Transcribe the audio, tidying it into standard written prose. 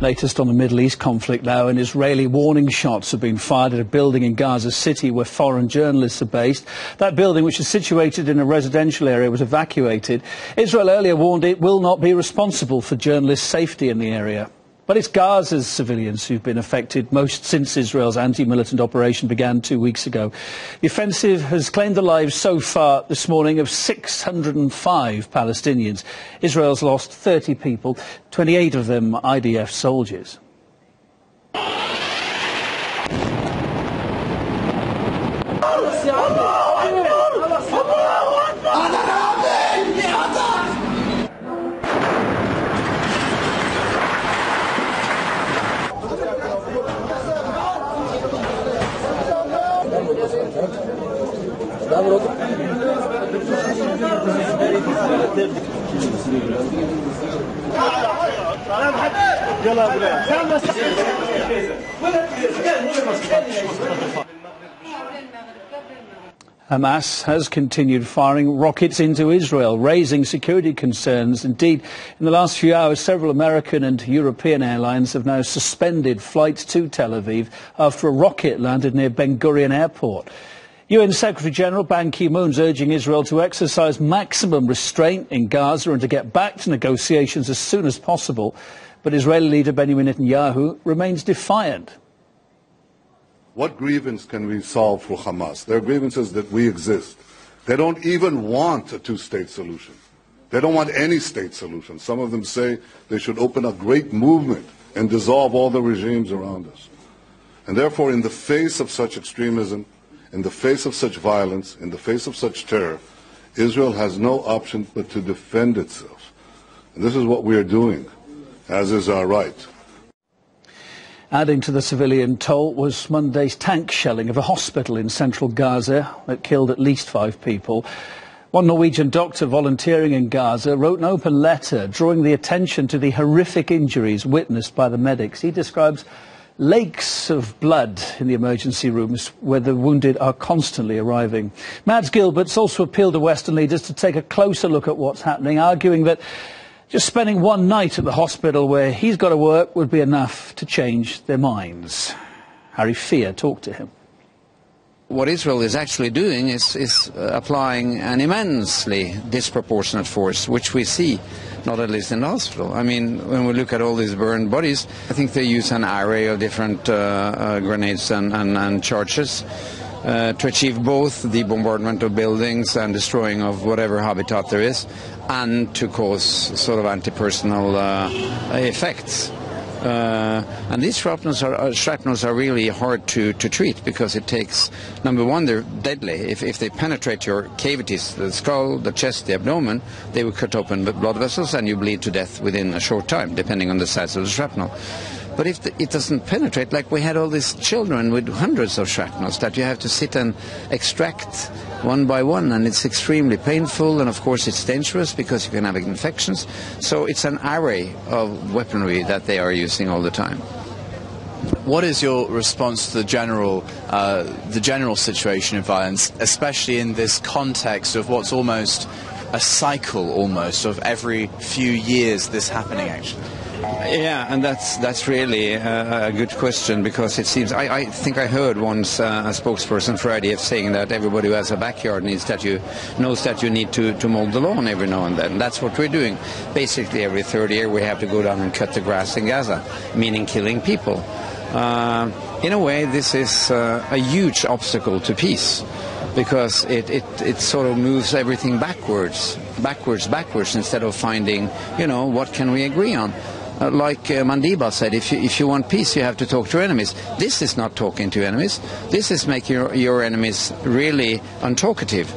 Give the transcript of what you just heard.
Latest on the Middle East conflict now, and Israeli warning shots have been fired at a building in Gaza City where foreign journalists are based. That building, which is situated in a residential area, was evacuated. Israel earlier warned it will not be responsible for journalists' safety in the area. But it's Gaza's civilians who've been affected most since Israel's anti-militant operation began 2 weeks ago. The offensive has claimed the lives so far this morning of 605 Palestinians. Israel's lost 30 people, 28 of them IDF soldiers. Hamas has continued firing rockets into Israel, raising security concerns. Indeed, in the last few hours, several American and European airlines have now suspended flights to Tel Aviv after a rocket landed near Ben Gurion Airport. UN Secretary-General Ban Ki-moon's urging Israel to exercise maximum restraint in Gaza and to get back to negotiations as soon as possible. But Israeli leader Benjamin Netanyahu remains defiant. What grievance can we solve for Hamas? Their grievance is that we exist. They don't even want a two-state solution. They don't want any state solution. Some of them say they should open a great movement and dissolve all the regimes around us. And therefore, in the face of such extremism, in the face of such violence, in the face of such terror, Israel has no option but to defend itself. And this is what we are doing, as is our right. Adding to the civilian toll was Monday's tank shelling of a hospital in central Gaza that killed at least 5 people. One Norwegian doctor volunteering in Gaza wrote an open letter drawing the attention to the horrific injuries witnessed by the medics. He describes lakes of blood in the emergency rooms where the wounded are constantly arriving. Mads Gilbert's also appealed to Western leaders to take a closer look at what's happening, arguing that just spending one night at the hospital where he's got to work would be enough to change their minds. Harry Fear talked to him. What Israel is actually doing is applying an immensely disproportionate force, which we see not at least in the hospital. I mean, when we look at all these burned bodies, I think they use an array of different grenades and charges to achieve both the bombardment of buildings and destroying of whatever habitat there is, and to cause sort of anti-personal effects. And these shrapnels are really hard to treat because it takes, number one, they're deadly. If they penetrate your cavities, the skull, the chest, the abdomen, they will cut open the blood vessels and you bleed to death within a short time, depending on the size of the shrapnel. But if it doesn't penetrate, like we had all these children with hundreds of shrapnels that you have to sit and extract one by one, and it's extremely painful, and of course it's dangerous because you can have infections. So it's an array of weaponry that they are using all the time. What is your response to the general situation of violence, especially in this context of what's almost a cycle, almost, of every few years this happening, actually? Yeah, and that's really a good question, because it seems, I think I heard once a spokesperson for IDF saying that everybody who has a backyard knows that you need to mow the lawn every now and then. That's what we're doing. Basically every third year we have to go down and cut the grass in Gaza, meaning killing people. In a way, this is a huge obstacle to peace, because it sort of moves everything backwards, instead of finding, what can we agree on? Like Mandiba said, if you want peace, you have to talk to your enemies. This is not talking to enemies. This is making your enemies really untalkative.